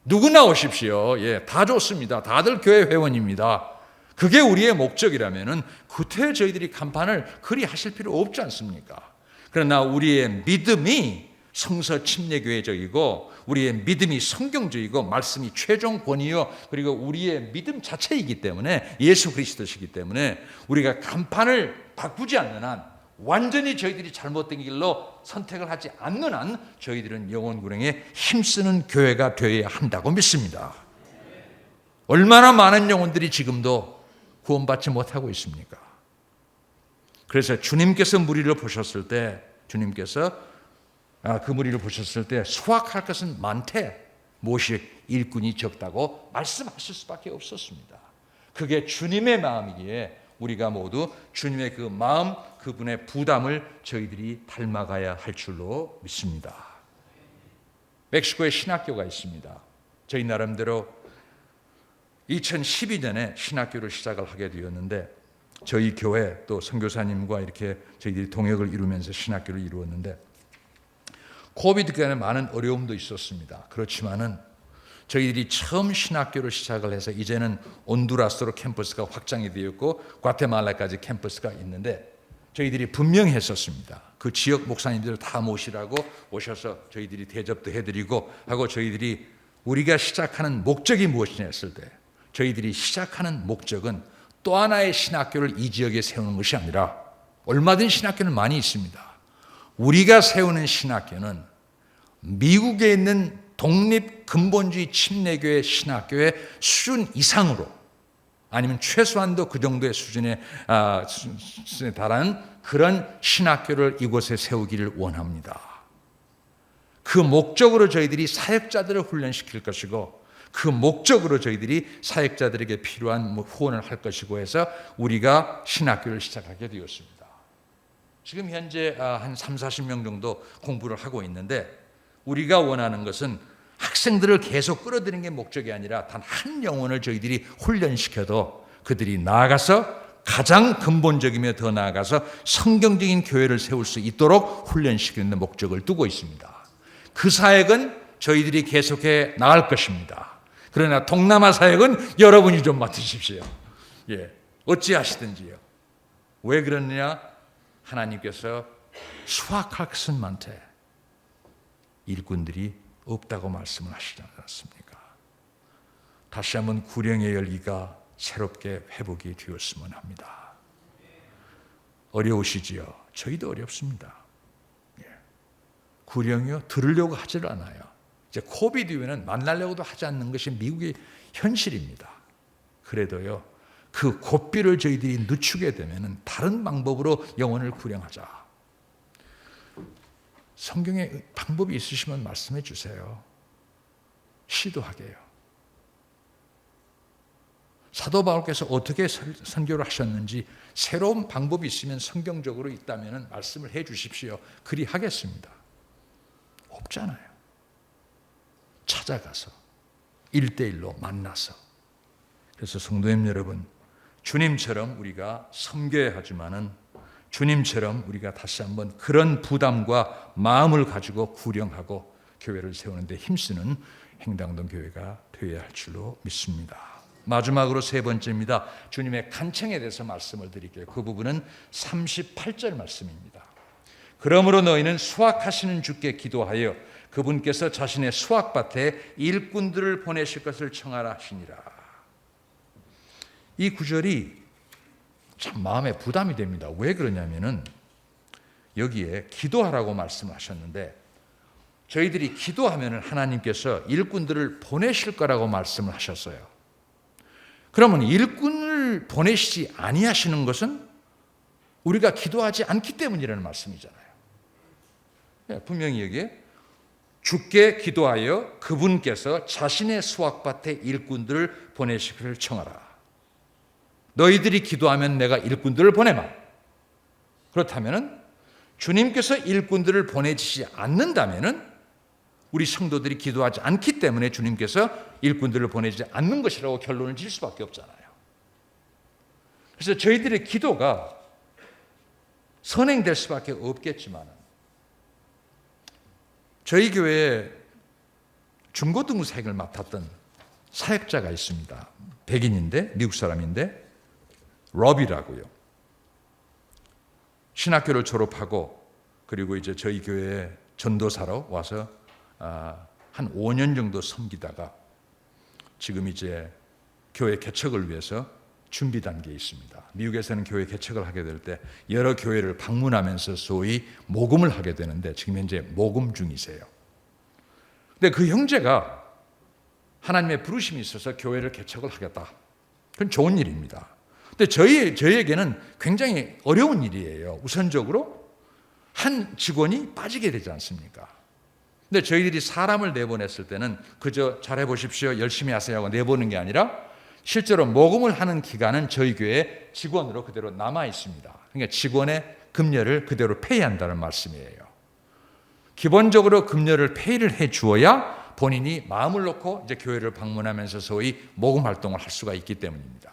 누구나 오십시오. 다 좋습니다. 다들 교회 회원입니다. 그게 우리의 목적이라면은 구태여 저희들이 간판을 그리 하실 필요 없지 않습니까? 그러나 우리의 믿음이 성서 침례교회적이고 우리의 믿음이 성경적이고 말씀이 최종 권위요, 그리고 우리의 믿음 자체이기 때문에 예수 그리스도시기 때문에 우리가 간판을 바꾸지 않는 한, 완전히 저희들이 잘못된 길로 선택을 하지 않는 한 저희들은 영혼구령에 힘쓰는 교회가 되어야 한다고 믿습니다. 얼마나 많은 영혼들이 지금도 구원받지 못하고 있습니까? 그래서 주님께서 무리를 보셨을 때 그 무리를 보셨을 때 수확할 것은 많되 무엇이 일꾼이 적다고 말씀하실 수밖에 없었습니다. 그게 주님의 마음이기에 우리가 모두 주님의 그 마음, 그분의 부담을 저희들이 닮아가야 할 줄로 믿습니다. 멕시코에 신학교가 있습니다. 저희 나름대로 2012년에 신학교를 시작을 하게 되었는데 저희 교회 또 선교사님과 이렇게 저희들이 동역을 이루면서 신학교를 이루었는데 코비드 기간에 많은 어려움도 있었습니다. 그렇지만은 저희들이 처음 신학교를 시작을 해서 이제는 온두라스로 캠퍼스가 확장이 되었고 과테말라까지 캠퍼스가 있는데 저희들이 분명히 했었습니다. 그 지역 목사님들을 다 모시라고 오셔서 저희들이 대접도 해드리고 하고 저희들이 우리가 시작하는 목적이 무엇이냐 했을 때 저희들이 시작하는 목적은 또 하나의 신학교를 이 지역에 세우는 것이 아니라 얼마든지 신학교는 많이 있습니다. 우리가 세우는 신학교는 미국에 있는 독립 근본주의 침례교회 신학교의 수준 이상으로 아니면 최소한도 그 정도의 수준에 달하는 그런 신학교를 이곳에 세우기를 원합니다. 그 목적으로 저희들이 사역자들을 훈련시킬 것이고 그 목적으로 저희들이 사역자들에게 필요한 후원을 할 것이고 해서 우리가 신학교를 시작하게 되었습니다. 지금 현재 한 30-40명 정도 공부를 하고 있는데 우리가 원하는 것은 학생들을 계속 끌어들이는 게 목적이 아니라 단 한 영혼을 저희들이 훈련시켜도 그들이 나아가서 가장 근본적이며 더 나아가서 성경적인 교회를 세울 수 있도록 훈련시키는 목적을 두고 있습니다. 그 사역은 저희들이 계속해 나갈 것입니다. 그러나 동남아 사역은 여러분이 좀 맡으십시오. 어찌하시든지요. 왜 그러느냐? 하나님께서 수학학생한테 일꾼들이 없다고 말씀을 하시지 않았습니까? 다시 한번 구령의 열기가 새롭게 회복이 되었으면 합니다. 어려우시지요? 저희도 어렵습니다. 구령이요? 들으려고 하질 않아요. 이제 코비드 이후에는 만나려고도 하지 않는 것이 미국의 현실입니다. 그래도요, 그 고삐를 저희들이 늦추게 되면 다른 방법으로 영혼을 구령하자. 성경에 방법이 있으시면 말씀해 주세요. 시도하게요. 사도 바울께서 어떻게 선교를 하셨는지 새로운 방법이 있으면 성경적으로 있다면 말씀을 해 주십시오. 그리 하겠습니다. 없잖아요. 찾아가서 1대1로 만나서. 그래서 성도님 여러분, 주님처럼 우리가 섬겨야 하지만은 주님처럼 우리가 다시 한번 그런 부담과 마음을 가지고 구령하고 교회를 세우는데 힘쓰는 행당동 교회가 되어야 할 줄로 믿습니다. 마지막으로 세 번째입니다. 주님의 간청에 대해서 말씀을 드릴게요. 그 부분은 38절 말씀입니다. 그러므로 너희는 수확하시는 주께 기도하여 그분께서 자신의 수확밭에 일꾼들을 보내실 것을 청하라 하시니라. 이 구절이 참 마음에 부담이 됩니다. 왜 그러냐면은 여기에 기도하라고 말씀하셨는데 저희들이 기도하면 하나님께서 일꾼들을 보내실 거라고 말씀을 하셨어요. 그러면 일꾼을 보내시지 아니하시는 것은 우리가 기도하지 않기 때문이라는 말씀이잖아요. 분명히 여기에 주께 기도하여 그분께서 자신의 수확밭에 일꾼들을 보내시기를 청하라. 너희들이 기도하면 내가 일꾼들을 보내마. 그렇다면 주님께서 일꾼들을 보내주시지 않는다면 우리 성도들이 기도하지 않기 때문에 주님께서 일꾼들을 보내지 않는 것이라고 결론을 질 수밖에 없잖아요. 그래서 저희들의 기도가 선행될 수밖에 없겠지만 저희 교회에 중고등부 사역을 맡았던 사역자가 있습니다. 백인인데 미국 사람인데 러비라고요. 신학교를 졸업하고 그리고 이제 저희 교회에 전도사로 와서 한 5년 정도 섬기다가 지금 이제 교회 개척을 위해서 준비 단계에 있습니다. 미국에서는 교회 개척을 하게 될 때 여러 교회를 방문하면서 소위 모금을 하게 되는데 지금 현재 모금 중이세요. 근데 그 형제가 하나님의 부르심이 있어서 교회를 개척을 하겠다. 그건 좋은 일입니다. 근데 저희에게는 굉장히 어려운 일이에요. 우선적으로 한 직원이 빠지게 되지 않습니까? 근데 저희들이 사람을 내보냈을 때는 그저 잘해보십시오, 열심히 하세요 하고 내보는 게 아니라 실제로 모금을 하는 기간은 저희 교회 직원으로 그대로 남아 있습니다. 그러니까 직원의 급여를 그대로 페이한다는 말씀이에요. 기본적으로 급여를 페이를 해 주어야 본인이 마음을 놓고 이제 교회를 방문하면서 소위 모금 활동을 할 수가 있기 때문입니다.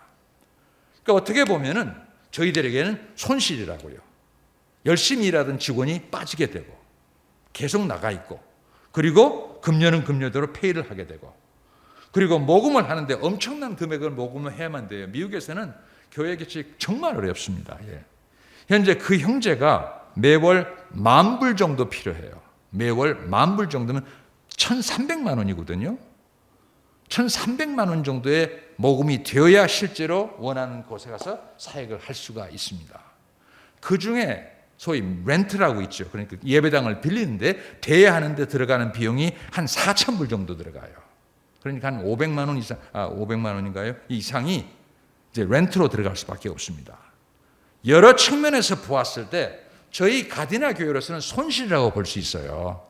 그러니까 어떻게 보면은 저희들에게는 손실이라고요. 열심히 일하던 직원이 빠지게 되고 계속 나가 있고 그리고 급여는 급여대로 페이를 하게 되고 그리고 모금을 하는데 엄청난 금액을 모금을 해야만 돼요. 미국에서는 교회 개척이 정말 어렵습니다. 현재 그 형제가 매월 10,000불 정도 필요해요. 매월 10,000불 정도면 1,300만 원이거든요. 1,300만 원 정도의 모금이 되어야 실제로 원하는 곳에 가서 사역을 할 수가 있습니다. 그 중에 소위 렌트라고 있죠. 그러니까 예배당을 빌리는데 대여하는데 들어가는 비용이 한 4,000불 정도 들어가요. 그러니까 한 500만 원 이상, 500만 원인가요? 이상이 이제 렌트로 들어갈 수밖에 없습니다. 여러 측면에서 보았을 때 저희 가디나 교회로서는 손실이라고 볼 수 있어요.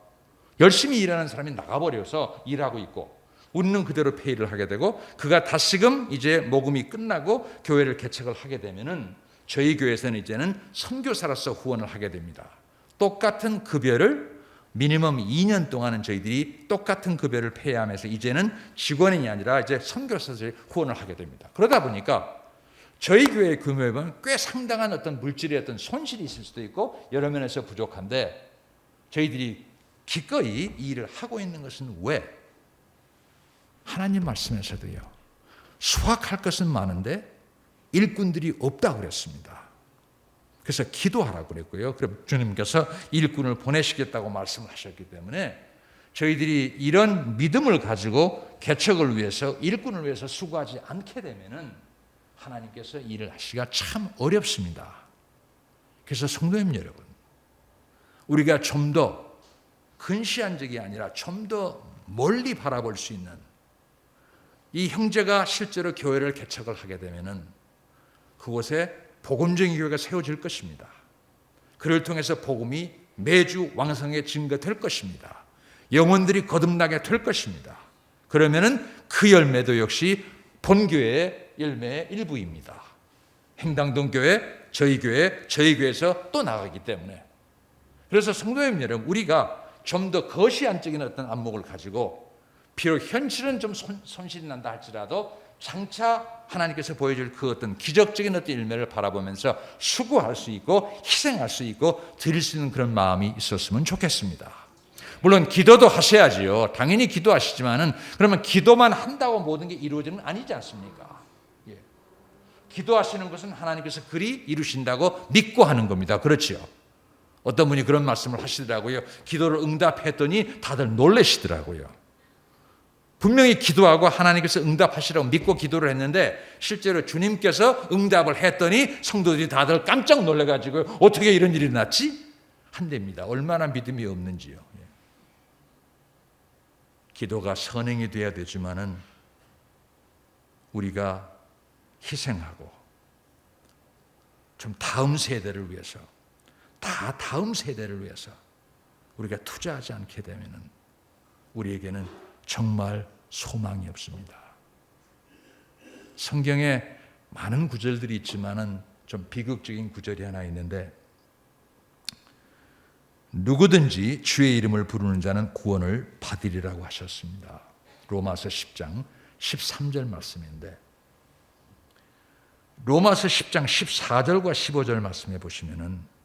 열심히 일하는 사람이 나가버려서 일하고 있고 우리는 그대로 페이를 하게 되고 그가 다시금 이제 모금이 끝나고 교회를 개척을 하게 되면은 저희 교회에서는 이제는 선교사로서 후원을 하게 됩니다. 똑같은 급여를 미니멈 2년 동안은 저희들이 똑같은 급여를 페이하면서 이제는 직원이 아니라 이제 선교사로서 후원을 하게 됩니다. 그러다 보니까 저희 교회의 규모에 보면 꽤 상당한 어떤 물질의 어떤 손실이 있을 수도 있고 여러 면에서 부족한데 저희들이 기꺼이 이 일을 하고 있는 것은 왜? 하나님 말씀에서도요. 수확할 것은 많은데 일꾼들이 없다고 그랬습니다. 그래서 기도하라고 그랬고요. 그럼 주님께서 일꾼을 보내시겠다고 말씀을 하셨기 때문에 저희들이 이런 믿음을 가지고 개척을 위해서 일꾼을 위해서 수고하지 않게 되면은 하나님께서 일을 하시기가 참 어렵습니다. 그래서 성도님 여러분, 우리가 좀 더 근시안적이 아니라 좀 더 멀리 바라볼 수 있는 이 형제가 실제로 교회를 개척을 하게 되면은 그곳에 복음적인 교회가 세워질 것입니다. 그를 통해서 복음이 매주 왕성하게 증거될 것입니다. 영혼들이 거듭나게 될 것입니다. 그러면은 그 열매도 역시 본교회의 열매의 일부입니다. 행당동 교회, 저희 교회에서 또 나가기 때문에. 그래서 성도님 여러분, 우리가 좀 더 거시안적인 어떤 안목을 가지고 비록 현실은 좀 손실이 난다 할지라도 장차 하나님께서 보여줄 그 어떤 기적적인 어떤 일매를 바라보면서 수고할 수 있고 희생할 수 있고 드릴 수 있는 그런 마음이 있었으면 좋겠습니다. 물론 기도도 하셔야지요. 당연히 기도하시지만은 그러면 기도만 한다고 모든 게 이루어지는 건 아니지 않습니까? 예. 기도하시는 것은 하나님께서 그리 이루신다고 믿고 하는 겁니다. 그렇지요. 어떤 분이 그런 말씀을 하시더라고요. 기도를 응답했더니 다들 놀라시더라고요. 분명히 기도하고 하나님께서 응답하시라고 믿고 기도를 했는데 실제로 주님께서 응답을 했더니 성도들이 다들 깜짝 놀라가지고 어떻게 이런 일이 났지? 한답니다. 얼마나 믿음이 없는지요. 기도가 선행이 돼야 되지만은 우리가 희생하고 좀 다음 세대를 위해서 다음 세대를 위해서 우리가 투자하지 않게 되면은 우리에게는 정말 소망이 없습니다. 성경에 많은 구절들이 있지만은 좀 비극적인 구절이 하나 있는데 누구든지 주의 이름을 부르는 자는 구원을 받으리라고 하셨습니다. 로마서 10장 13절 말씀인데 로마서 10장 14절과 15절 말씀해 보시면은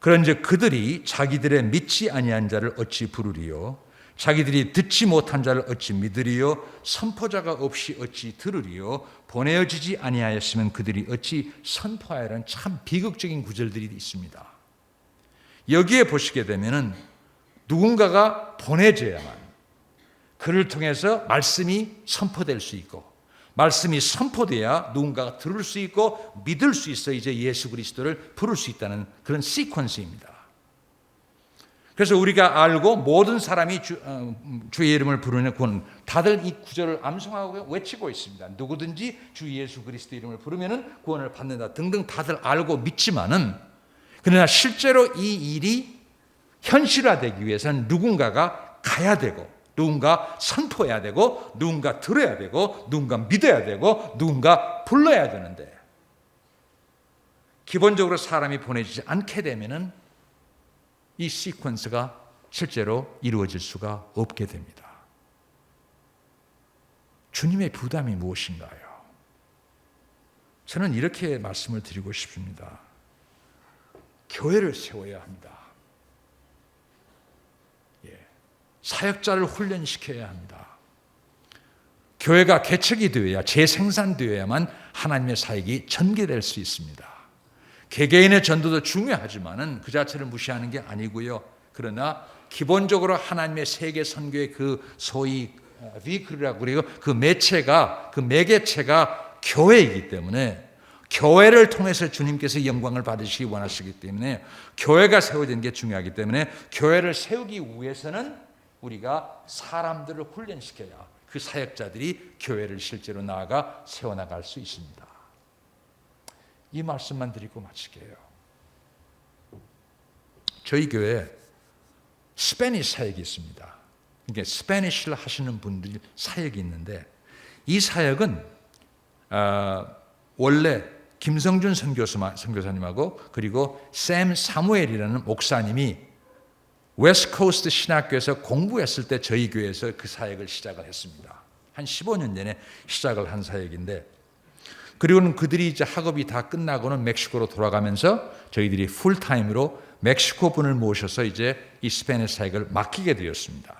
그런즉 그들이 자기들의 믿지 아니한 자를 어찌 부르리요 자기들이 듣지 못한 자를 어찌 믿으리요 선포자가 없이 어찌 들으리요 보내어지지 아니하였으면 그들이 어찌 선포하여라는 참 비극적인 구절들이 있습니다. 여기에 보시게 되면은 누군가가 보내져야만 그를 통해서 말씀이 선포될 수 있고 말씀이 선포돼야 누군가가 들을 수 있고 믿을 수 있어 이제 예수 그리스도를 부를 수 있다는 그런 시퀀스입니다. 그래서 우리가 알고 모든 사람이 주의 이름을 부르는 구원 다들 이 구절을 암송하고 외치고 있습니다. 누구든지 주 예수 그리스도 이름을 부르면 구원을 받는다 등등 다들 알고 믿지만은 그러나 실제로 이 일이 현실화되기 위해서는 누군가가 가야 되고 누군가 선포해야 되고 누군가 들어야 되고 누군가 믿어야 되고 누군가 불러야 되는데 기본적으로 사람이 보내지지 않게 되면은 이 시퀀스가 실제로 이루어질 수가 없게 됩니다. 주님의 부담이 무엇인가요? 저는 이렇게 말씀을 드리고 싶습니다. 교회를 세워야 합니다. 사역자를 훈련시켜야 합니다. 교회가 개척이 되어야 재생산되어야만 하나님의 사역이 전개될 수 있습니다. 개개인의 전도도 중요하지만은 그 자체를 무시하는 게 아니고요. 그러나 기본적으로 하나님의 세계 선교의 그 소위 비클이라고 그래요. 그 매개체가 교회이기 때문에 교회를 통해서 주님께서 영광을 받으시기 원하시기 때문에 교회가 세워지는 게 중요하기 때문에 교회를 세우기 위해서는 우리가 사람들을 훈련시켜야 그 사역자들이 교회를 실제로 나아가 세워나갈 수 있습니다. 이 말씀만 드리고 마칠게요. 저희 교회에 스페니시 사역이 있습니다. 이게 스페니쉬를 하시는 분들이 사역이 있는데 이 사역은 원래 김성준 선교사님하고 그리고 샘 사무엘이라는 목사님이 웨스트코스트 신학교에서 공부했을 때 저희 교회에서 그 사역을 시작을 했습니다. 한 15년 전에 시작을 한 사역인데 그리고는 그들이 이제 학업이 다 끝나고는 멕시코로 돌아가면서 저희들이 풀타임으로 멕시코 분을 모셔서 이제 이 스페니쉬 사역을 맡기게 되었습니다.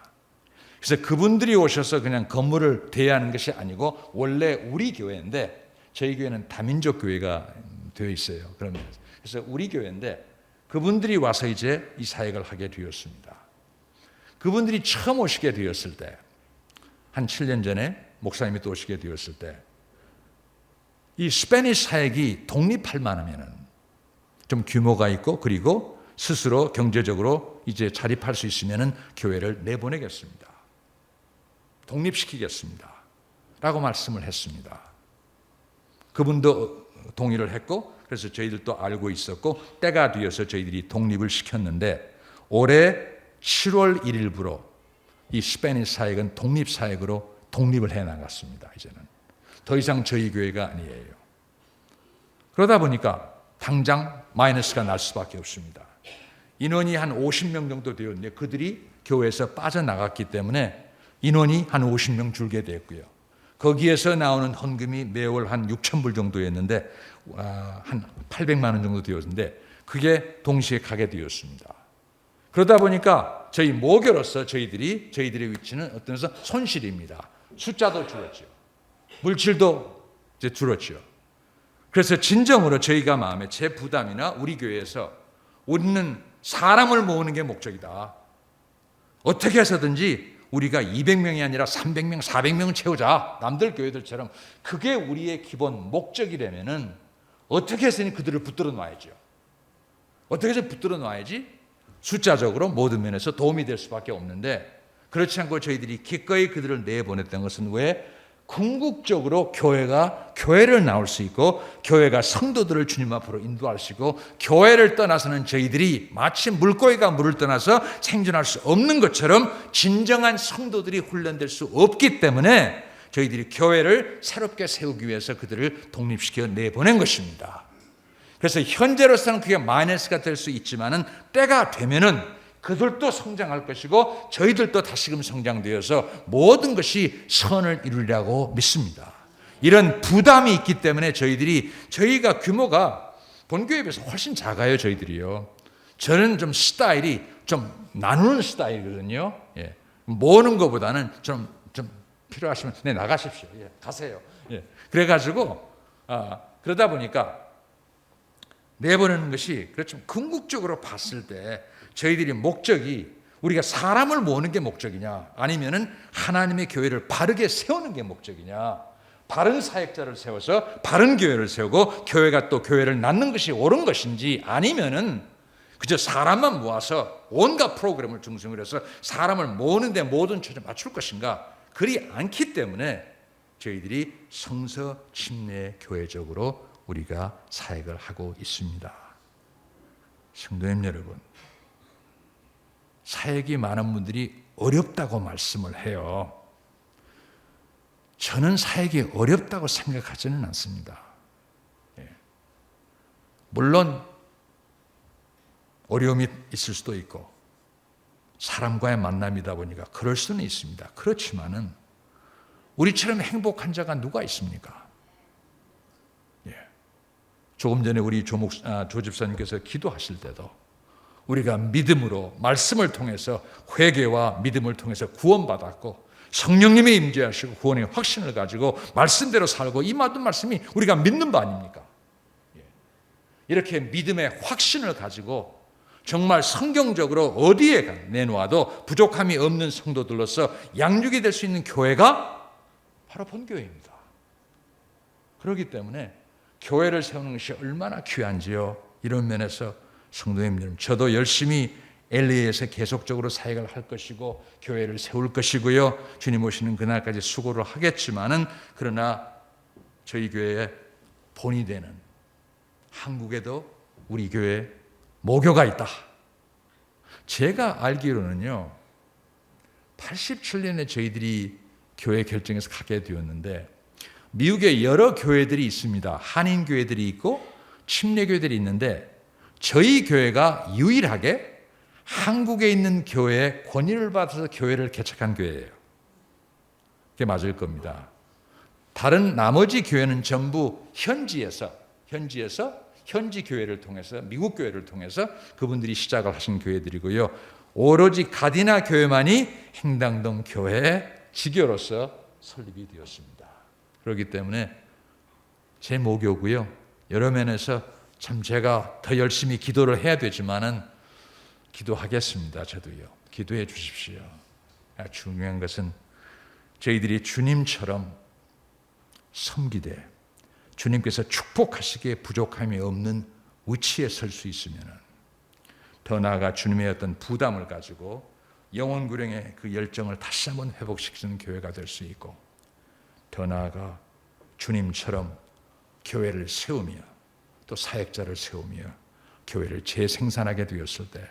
그래서 그분들이 오셔서 그냥 건물을 대여하는 것이 아니고 원래 우리 교회인데 저희 교회는 다민족 교회가 되어 있어요. 그래서 우리 교회인데 그분들이 와서 이제 이 사역을 하게 되었습니다. 그분들이 처음 오시게 되었을 때, 한 7년 전에 목사님이 또 오시게 되었을 때, 이 스페니쉬 사역이 독립할 만하면은 좀 규모가 있고 그리고 스스로 경제적으로 이제 자립할 수 있으면은 교회를 내보내겠습니다. 독립시키겠습니다. 라고 말씀을 했습니다. 그분도 동의를 했고 그래서 저희들도 알고 있었고 때가 되어서 저희들이 독립을 시켰는데 올해 7월 1일부로 이 스페니쉬 사역은 독립사역으로 독립을 해나갔습니다. 이제는 더 이상 저희 교회가 아니에요. 그러다 보니까 당장 마이너스가 날 수밖에 없습니다. 인원이 한 50명 정도 되었는데 그들이 교회에서 빠져나갔기 때문에 인원이 한 50명 줄게 됐고요. 거기에서 나오는 헌금이 매월 한 6,000불 정도였는데 한 800만 원 정도 되었는데 그게 동시에 가게 되었습니다. 그러다 보니까 저희 모교로서 저희들의 위치는 어떤 데서 손실입니다. 숫자도 줄었죠. 물질도 이제 줄었죠. 그래서 진정으로 저희가 마음에 제 부담이나 우리 교회에서 우리는 사람을 모으는 게 목적이다. 어떻게 해서든지 우리가 200명이 아니라 300명, 400명 채우자. 남들 교회들처럼 그게 우리의 기본 목적이라면은 어떻게 해서는 그들을 붙들어 놔야죠. 어떻게 해서 붙들어 놔야지 숫자적으로 모든 면에서 도움이 될 수밖에 없는데 그렇지 않고 저희들이 기꺼이 그들을 내보냈던 것은 왜? 궁극적으로 교회를 나올 수 있고 교회가 성도들을 주님 앞으로 인도할 수 있고 교회를 떠나서는 저희들이 마치 물고기가 물을 떠나서 생존할 수 없는 것처럼 진정한 성도들이 훈련될 수 없기 때문에 저희들이 교회를 새롭게 세우기 위해서 그들을 독립시켜 내보낸 것입니다. 그래서 현재로서는 그게 마이너스가 될 수 있지만은 때가 되면은 그들도 성장할 것이고 저희들도 다시금 성장되어서 모든 것이 선을 이루리라고 믿습니다. 이런 부담이 있기 때문에 저희가 규모가 본교회에 비해서 훨씬 작아요. 저희들이요. 저는 좀 스타일이 좀 나누는 스타일이거든요. 예. 모으는 것보다는 좀 필요하시면 네, 나가십시오. 예, 가세요. 예. 그래가지고 그러다 보니까 내보내는 것이 좀 궁극적으로 봤을 때 저희들이 목적이 우리가 사람을 모으는 게 목적이냐 아니면은 하나님의 교회를 바르게 세우는 게 목적이냐 바른 사역자를 세워서 바른 교회를 세우고 교회가 또 교회를 낳는 것이 옳은 것인지 아니면은 그저 사람만 모아서 온갖 프로그램을 중심으로 해서 사람을 모으는 데 모든 초점 맞출 것인가 그리 않기 때문에 저희들이 성서 침례 교회적으로 우리가 사역을 하고 있습니다. 성도님 여러분, 사역이 많은 분들이 어렵다고 말씀을 해요. 저는 사역이 어렵다고 생각하지는 않습니다. 물론 어려움이 있을 수도 있고 사람과의 만남이다 보니까 그럴 수는 있습니다. 그렇지만은 우리처럼 행복한 자가 누가 있습니까? 조금 전에 우리 조 집사님께서 기도하실 때도 우리가 믿음으로 말씀을 통해서 회개와 믿음을 통해서 구원받았고 성령님이 임재하시고 구원의 확신을 가지고 말씀대로 살고 이 모든 말씀이 우리가 믿는 바 아닙니까? 이렇게 믿음의 확신을 가지고 정말 성경적으로 어디에 내놓아도 부족함이 없는 성도들로서 양육이 될 수 있는 교회가 바로 본교회입니다. 그렇기 때문에 교회를 세우는 것이 얼마나 귀한지요. 이런 면에서 성도님 여러분, 저도 열심히 LA에서 계속적으로 사역을 할 것이고 교회를 세울 것이고요. 주님 오시는 그날까지 수고를 하겠지만은 그러나 저희 교회의 본이 되는 한국에도 우리 교회 모교가 있다. 제가 알기로는요. 87년에 저희들이 교회 결정해서 가게 되었는데 미국에 여러 교회들이 있습니다. 한인 교회들이 있고 침례교회들이 있는데 저희 교회가 유일하게 한국에 있는 교회에 권위를 받아서 교회를 개척한 교회예요. 그게 맞을 겁니다. 다른 나머지 교회는 전부 현지에서 현지 교회를 통해서 미국 교회를 통해서 그분들이 시작을 하신 교회들이고요. 오로지 가디나 교회만이 행당동 교회의 지교로서 설립이 되었습니다. 그렇기 때문에 제 모교고요. 여러 면에서 참 제가 더 열심히 기도를 해야 되지만은 기도하겠습니다. 저도요. 기도해 주십시오. 중요한 것은 저희들이 주님처럼 섬기되 주님께서 축복하시기에 부족함이 없는 위치에 설 수 있으면 더 나아가 주님의 어떤 부담을 가지고 영혼 구령의 그 열정을 다시 한번 회복시키는 교회가 될 수 있고 더 나아가 주님처럼 교회를 세우며 또 사역자를 세우며 교회를 재생산하게 되었을 때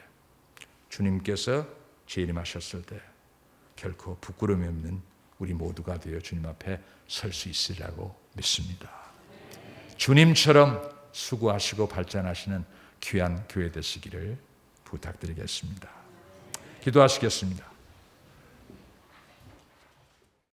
주님께서 재림하셨을 때 결코 부끄러움이 없는 우리 모두가 되어 주님 앞에 설 수 있으리라고 믿습니다. 주님처럼 수고하시고 발전하시는 귀한 교회 되시기를 부탁드리겠습니다. 기도하시겠습니다.